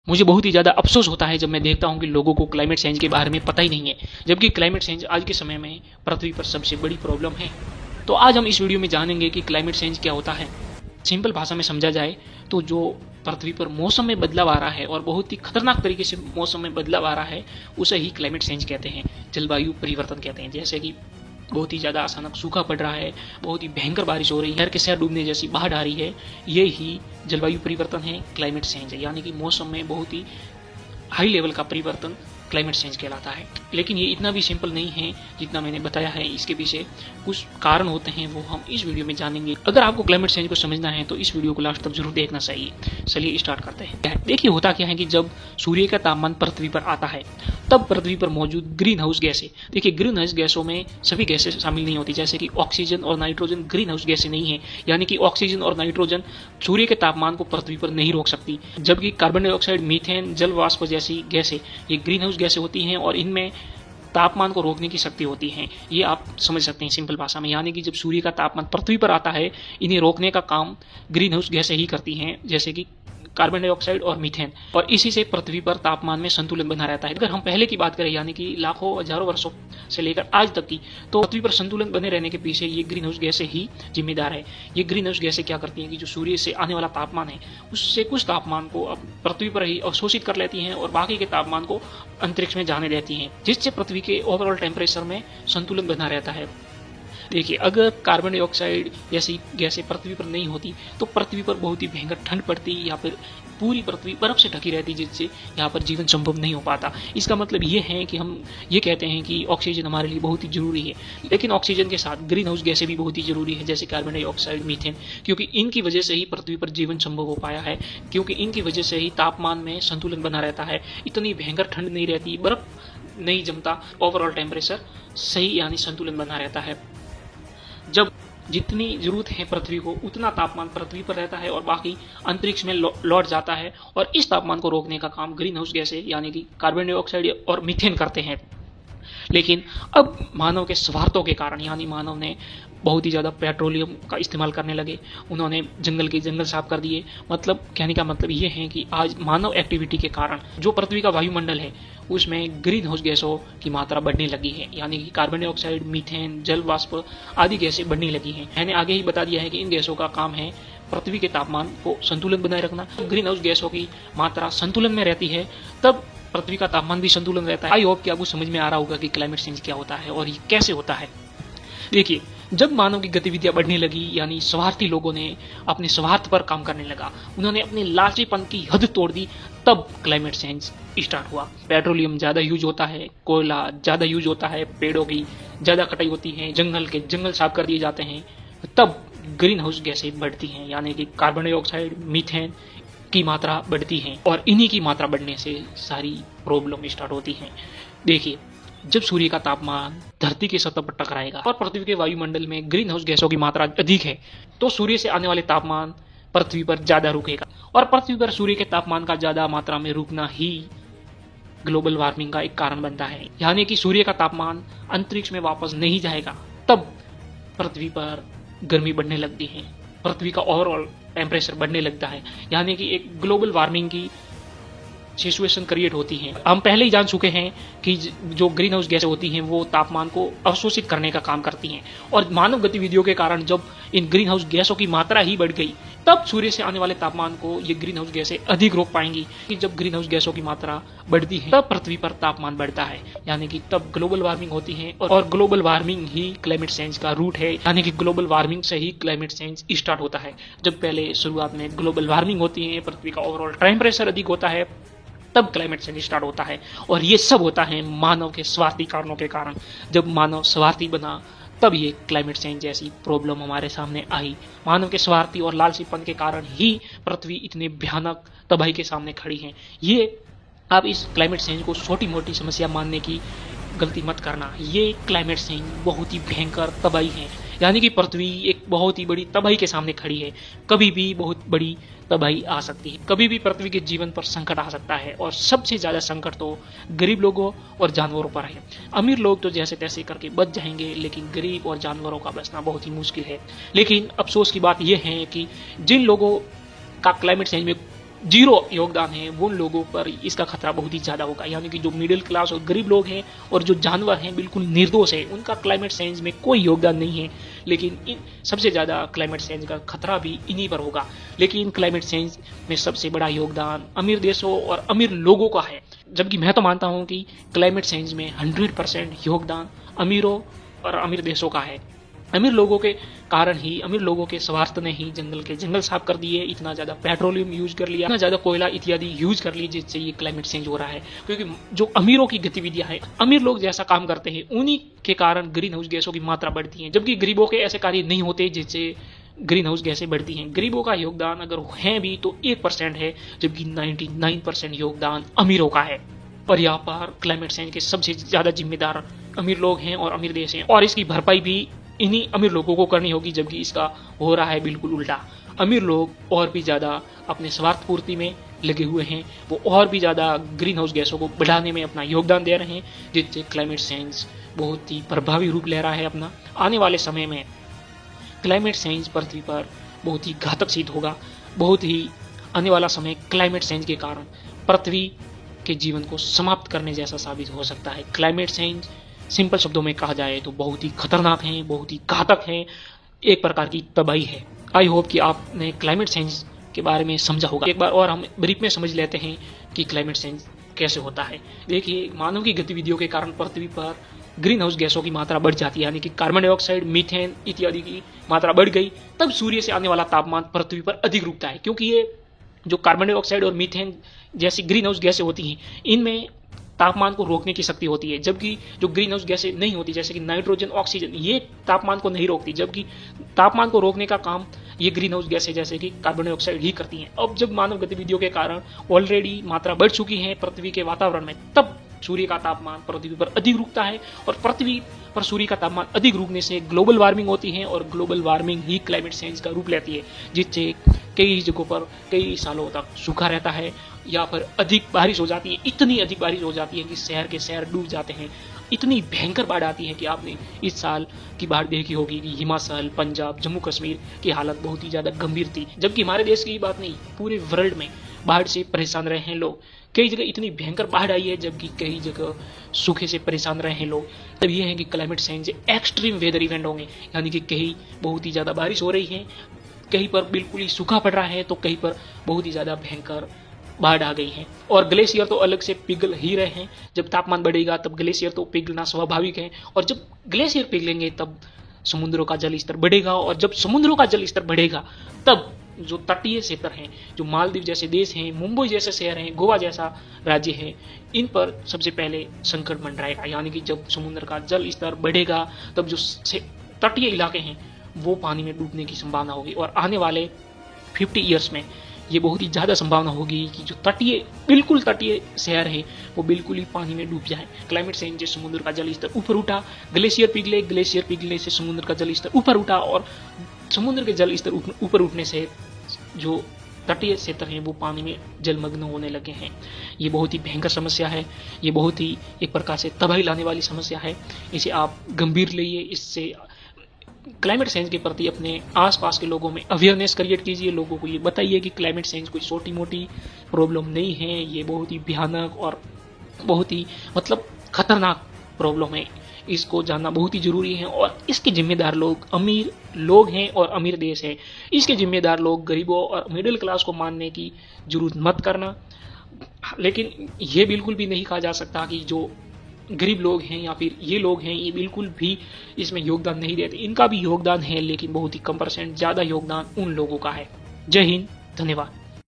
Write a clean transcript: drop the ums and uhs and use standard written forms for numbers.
मुझे बहुत ही ज़्यादा अफसोस होता है जब मैं देखता हूँ कि लोगों को क्लाइमेट चेंज के बारे में पता ही नहीं है, जबकि क्लाइमेट चेंज आज के समय में पृथ्वी पर सबसे बड़ी प्रॉब्लम है। तो आज हम इस वीडियो में जानेंगे कि क्लाइमेट चेंज क्या होता है। सिंपल भाषा में समझा जाए तो जो पृथ्वी पर मौसम में बदलाव आ रहा है और बहुत ही खतरनाक तरीके से मौसम में बदलाव आ रहा है, उसे ही क्लाइमेट चेंज कहते हैं, जलवायु परिवर्तन कहते हैं। जैसे कि बहुत ही ज़्यादा अचानक सूखा पड़ रहा है, बहुत ही भयंकर बारिश हो रही है, शहर के शहर डूबने जैसी बाढ़ आ रही है, ये ही जलवायु परिवर्तन है, क्लाइमेट चेंज है। यानी कि मौसम में बहुत ही हाई लेवल का परिवर्तन क्लाइमेट चेंज कहलाता है। लेकिन ये इतना भी सिंपल नहीं है जितना मैंने बताया है, इसके पीछे कुछ कारण होते हैं, वो हम इस वीडियो में जानेंगे। अगर आपको क्लाइमेट चेंज को समझना है तो इस वीडियो को लास्ट तक जरूर देखना चाहिए। चलिए स्टार्ट करते हैं। देखिए होता क्या है कि जब सूर्य का तापमान पृथ्वी पर आता है तब पृथ्वी पर मौजूद ग्रीन हाउस गैसें, देखिए ग्रीन हाउस गैसों में सभी गैसें शामिल नहीं होती, जैसे कि ऑक्सीजन और नाइट्रोजन ग्रीन हाउस गैसें नहीं है। यानी कि ऑक्सीजन और नाइट्रोजन सूर्य के तापमान को पृथ्वी पर नहीं रोक सकती, जबकि कार्बन डाइऑक्साइड, मीथेन, जल वाष्प जैसी गैसें ये ग्रीन हाउस गैसें होती हैं और इनमें तापमान को रोकने की शक्ति होती है। ये आप समझ सकते हैं सिंपल भाषा में। यानी कि जब सूर्य का तापमान पृथ्वी पर आता है, इन्हें रोकने का काम ग्रीन हाउस गैसें ही करती हैं, जैसे कि कार्बन डाइऑक्साइड और मीथेन, और इसी से पृथ्वी पर तापमान में संतुलन बना रहता है। अगर हम पहले की बात करें, यानी कि लाखों हजारों वर्षों से लेकर आज तक की, तो पृथ्वी पर संतुलन बने रहने के पीछे ये ग्रीन हाउस गैसें ही जिम्मेदार है। ये ग्रीन हाउस गैसें क्या करती हैं कि जो सूर्य से आने वाला तापमान है, उससे कुछ तापमान को अब पृथ्वी पर ही अवशोषित कर लेती हैं और बाकी के तापमान को अंतरिक्ष में जाने देती हैं, जिससे पृथ्वी के ओवरऑल टेम्परेचर में संतुलन बना रहता है। देखिए अगर कार्बन डाइऑक्साइड जैसी गैसें पृथ्वी पर नहीं होती तो पृथ्वी पर बहुत ही भयंकर ठंड पड़ती या फिर पूरी पृथ्वी बर्फ से ढकी रहती, जिससे यहाँ पर जीवन संभव नहीं हो पाता। इसका मतलब ये है कि हम ये कहते हैं कि ऑक्सीजन हमारे लिए बहुत ही जरूरी है, लेकिन ऑक्सीजन के साथ ग्रीन हाउस गैसें भी बहुत ही जरूरी है, जैसे कार्बन डाइऑक्साइड, मीथेन, क्योंकि इनकी वजह से ही पृथ्वी पर जीवन संभव हो पाया है, क्योंकि इनकी वजह से ही तापमान में संतुलन बना रहता है, इतनी भयंकर ठंड नहीं रहती, बर्फ नहीं जमता, ओवरऑल टेम्परेचर सही यानी संतुलन बना रहता है। जब जितनी जरूरत है पृथ्वी को, उतना तापमान पृथ्वी पर रहता है और बाकी अंतरिक्ष में लौट जाता है, और इस तापमान को रोकने का काम ग्रीन हाउस गैसें यानी कि कार्बन डाइऑक्साइड और मीथेन करते हैं। लेकिन अब मानव के स्वार्थों के कारण, यानी मानव ने बहुत ही ज़्यादा पेट्रोलियम का इस्तेमाल करने लगे, उन्होंने जंगल के जंगल साफ कर दिए। मतलब कहने का मतलब ये है कि आज मानव एक्टिविटी के कारण जो पृथ्वी का वायुमंडल है उसमें ग्रीन हाउस गैसों की मात्रा बढ़ने लगी है, यानी कि कार्बन डाइऑक्साइड, मीथेन, जल वाष्प आदि गैसें बढ़ने लगी हैं। मैंने आगे ही बता दिया है कि इन गैसों का काम है पृथ्वी के तापमान को संतुलन बनाए रखना। ग्रीन हाउस गैसों की मात्रा संतुलन में रहती है तब पृथ्वी का तापमान भी संतुलन रहता है। आई होप कि आपको समझ में आ रहा होगा कि क्लाइमेट चेंज क्या होता है और ये कैसे होता है। देखिए जब मानव की गतिविधियां बढ़ने लगी, यानी स्वार्थी लोगों ने अपने स्वार्थ पर काम करने लगा, उन्होंने अपने लालचीपन की हद तोड़ दी, तब क्लाइमेट चेंज स्टार्ट हुआ। पेट्रोलियम ज्यादा यूज होता है, कोयला ज्यादा यूज होता है, पेड़ों की ज्यादा कटाई होती है, जंगल साफ कर दिए जाते हैं, तब ग्रीन हाउस गैसें बढ़ती हैं, यानी कि कार्बन डाइऑक्साइड, मीथेन की मात्रा बढ़ती है, और इन्हीं की मात्रा बढ़ने से सारी प्रॉब्लम स्टार्ट होती है। देखिए जब सूर्य का तापमान धरती की सतह पर टकराएगा और पृथ्वी के वायुमंडल में ग्रीन हाउस गैसों की मात्रा अधिक है, तो सूर्य से आने वाले तापमान पृथ्वी पर ज्यादा रुकेगा, और पृथ्वी पर सूर्य के तापमान का ज्यादा मात्रा में रुकना ही ग्लोबल वार्मिंग का एक कारण बनता है। यानी कि सूर्य का तापमान अंतरिक्ष में वापस नहीं जाएगा, तब पृथ्वी पर गर्मी बढ़ने लगती है, पृथ्वी का ओवरऑल टेम्परेचर बढ़ने लगता है, यानी कि एक ग्लोबल वार्मिंग की सिचुएशन क्रिएट होती है। हम पहले ही जान चुके हैं कि जो ग्रीन हाउस गैसें होती हैं वो तापमान को अवशोषित करने का काम करती हैं, और मानव गतिविधियों के कारण जब इन ग्रीन हाउस गैसों की मात्रा ही बढ़ गई, तब सूर्य से आने वाले तापमान को ये ग्रीन हाउस गैसें अधिक रोक पाएंगी। कि जब ग्रीन हाउस गैसों की मात्रा बढ़ती है तब पृथ्वी पर तापमान बढ़ता है, यानी कि तब ग्लोबल वार्मिंग होती है, और ग्लोबल वार्मिंग ही क्लाइमेट चेंज का रूट है। यानी कि ग्लोबल वार्मिंग से ही क्लाइमेट चेंज स्टार्ट होता है। जब पहले शुरुआत में ग्लोबल वार्मिंग होती है, पृथ्वी का ओवरऑल टेम्परेचर अधिक होता है, तब क्लाइमेट चेंज स्टार्ट होता है। और ये सब होता है मानव के स्वार्थी कारणों के कारण। जब मानव स्वार्थी बना तब ये क्लाइमेट चेंज जैसी प्रॉब्लम हमारे सामने आई। मानव के स्वार्थी और लालचीपन के कारण ही पृथ्वी इतने भयानक तबाही के सामने खड़ी है। ये आप इस क्लाइमेट चेंज को छोटी मोटी समस्या मानने की गलती मत करना। ये क्लाइमेट चेंज बहुत ही भयंकर तबाही है, यानी कि पृथ्वी एक बहुत ही बड़ी तबाही के सामने खड़ी है। कभी भी बहुत बड़ी तबाही आ सकती है, कभी भी पृथ्वी के जीवन पर संकट आ सकता है, और सबसे ज्यादा संकट तो गरीब लोगों और जानवरों पर है। अमीर लोग तो जैसे तैसे करके बच जाएंगे, लेकिन गरीब और जानवरों का बचना बहुत ही मुश्किल है। लेकिन अफसोस की बात यह है कि जिन लोगों का क्लाइमेट चेंज में जीरो योगदान है वो लोगों पर इसका खतरा बहुत ही ज्यादा होगा। यानी कि जो मिडिल क्लास और गरीब लोग हैं और जो जानवर हैं बिल्कुल निर्दोष है, उनका क्लाइमेट चेंज में कोई योगदान नहीं है। लेकिन सबसे ज्यादा क्लाइमेट चेंज का खतरा भी इन्हीं पर होगा। लेकिन क्लाइमेट चेंज में सबसे बड़ा योगदान अमीर देशों और अमीर लोगों का है, जबकि मैं तो मानता हूं कि क्लाइमेट चेंज में 100% योगदान अमीरों और अमीर देशों का है। अमीर लोगों के कारण ही, अमीर लोगों के स्वार्थ ने ही जंगल साफ कर दिए, इतना ज्यादा पेट्रोलियम यूज कर लिया, इतना ज्यादा कोयला इत्यादि यूज कर लिया, जिससे ये क्लाइमेट चेंज हो रहा है। क्योंकि जो अमीरों की गतिविधियां हैं, अमीर लोग जैसा काम करते हैं, उन्हीं के कारण ग्रीन हाउस गैसों की मात्रा बढ़ती है, जबकि गरीबों के ऐसे कार्य नहीं होते जिससे ग्रीन हाउस गैसें बढ़ती हैं। गरीबों का योगदान अगर है भी तो 1% है, जबकि 99% योगदान अमीरों का है। और यहाँ पर क्लाइमेट चेंज के सबसे ज्यादा जिम्मेदार अमीर लोग हैं और अमीर देश हैं, और इसकी भरपाई भी इन्हीं अमीर लोगों को करनी होगी, जबकि इसका हो रहा है बिल्कुल उल्टा। अमीर लोग और भी ज्यादा अपने स्वार्थ पूर्ति में लगे हुए हैं, वो और भी ज्यादा ग्रीन हाउस गैसों को बढ़ाने में अपना योगदान दे रहे हैं, जिससे क्लाइमेट चेंज बहुत ही प्रभावी रूप ले रहा है अपना। आने वाले समय में क्लाइमेट चेंज पृथ्वी पर बहुत ही घातक सिद्ध होगा। बहुत ही आने वाला समय क्लाइमेट चेंज के कारण पृथ्वी के जीवन को समाप्त करने जैसा साबित हो सकता है। क्लाइमेट चेंज सिंपल शब्दों में कहा जाए तो बहुत ही खतरनाक है, बहुत ही घातक है, एक प्रकार की तबाही है। आई होप कि आपने क्लाइमेट चेंज के बारे में समझा होगा। एक बार और हम ब्रीफ में समझ लेते हैं कि क्लाइमेट चेंज कैसे होता है। देखिए, मानव की गतिविधियों के कारण पृथ्वी पर ग्रीन हाउस गैसों की मात्रा बढ़ जाती है, यानी कि कार्बन डाइऑक्साइड, मीथेन इत्यादि की मात्रा बढ़ गई, तब सूर्य से आने वाला तापमान पृथ्वी पर अधिक रुकता है। क्योंकि ये जो कार्बन डाइऑक्साइड और मीथेन जैसी ग्रीन हाउस गैसें होती हैं, इनमें तापमान को रोकने की शक्ति होती है, जबकि जो ग्रीन हाउस गैसें नहीं होती, जैसे कि नाइट्रोजन, ऑक्सीजन, ये तापमान को नहीं रोकती, जबकि तापमान को रोकने का काम ये ग्रीन हाउस गैसें जैसे कि कार्बन डाइऑक्साइड ही करती हैं। अब जब मानव गतिविधियों के कारण ऑलरेडी मात्रा बढ़ चुकी है पृथ्वी के वातावरण में, तब सूर्य का तापमान पृथ्वी पर अधिक रुकता है, और पृथ्वी पर सूर्य का तापमान अधिक रुकने से ग्लोबल वार्मिंग होती है, और ग्लोबल वार्मिंग ही क्लाइमेट चेंज का रूप लेती है, जिससे कई जगहों पर कई सालों तक सूखा रहता है या फिर अधिक बारिश हो जाती है। इतनी अधिक बारिश हो जाती है कि शहर के शहर डूब जाते हैं। इतनी भयंकर बाढ़ आती है कि आपने इस साल की बाढ़ देखी होगी कि हिमाचल, पंजाब, जम्मू कश्मीर की हालत बहुत ही ज्यादा गंभीर थी। जबकि हमारे देश की बात नहीं, पूरे वर्ल्ड में बाढ़ से परेशान रहे हैं लोग। कई जगह इतनी भयंकर बाढ़ आई है, जबकि कई जगह सूखे से परेशान रहे हैं लोग। तब ये है कि climate change extreme weather event होंगे, यानी कि कहीं बहुत ही ज्यादा बारिश हो रही है, कहीं पर बिल्कुल ही सूखा पड़ रहा है, तो कहीं पर बहुत ही ज्यादा भयंकर बाढ़ आ गई है। और ग्लेशियर तो अलग से पिघल ही रहे हैं। जब तापमान बढ़ेगा तब ग्लेशियर तो पिघलना स्वाभाविक है, और जब ग्लेशियर पिघलेंगे तब समुद्रों का जल स्तर बढ़ेगा, और जब समुद्रों का जल स्तर बढ़ेगा तब जो तटीय क्षेत्र हैं, जो मालदीव जैसे देश हैं, मुंबई जैसे शहर हैं, गोवा जैसा राज्य है, इन पर सबसे पहले संकट मंडराएगा। यानी कि जब समुद्र का जल स्तर बढ़ेगा तब जो तटीय इलाके हैं वो पानी में डूबने की संभावना होगी, और आने वाले 50 ईयर्स में ये बहुत ही ज्यादा संभावना होगी कि जो बिल्कुल तटीय शहर है वो बिल्कुल ही पानी में डूब जाए। क्लाइमेट चेंज से समुद्र का जल स्तर ऊपर उठा, ग्लेशियर पिघले से समुद्र का जल स्तर ऊपर उठा, और समुद्र के जल स्तर ऊपर उठने से जो तटीय क्षेत्र हैं वो पानी में जलमग्न होने लगे हैं। ये बहुत ही भयंकर समस्या है, ये बहुत ही एक प्रकार से तबाही लाने वाली समस्या है। इसे आप गंभीर लीजिए, इससे क्लाइमेट चेंज के प्रति अपने आसपास के लोगों में अवेयरनेस क्रिएट कीजिए। लोगों को ये बताइए कि क्लाइमेट चेंज कोई छोटी मोटी प्रॉब्लम नहीं है, ये बहुत ही भयानक और बहुत ही खतरनाक प्रॉब्लम है। इसको जानना बहुत ही जरूरी है, और इसके जिम्मेदार लोग अमीर लोग हैं और अमीर देश है। इसके जिम्मेदार लोग गरीबों और मिडिल क्लास को मानने की जरूरत मत करना। लेकिन ये बिल्कुल भी नहीं कहा जा सकता कि जो गरीब लोग हैं या फिर ये लोग हैं ये बिल्कुल भी इसमें योगदान नहीं देते। इनका भी योगदान है, लेकिन बहुत ही कम %। ज्यादा योगदान उन लोगों का है। जय हिंद, धन्यवाद।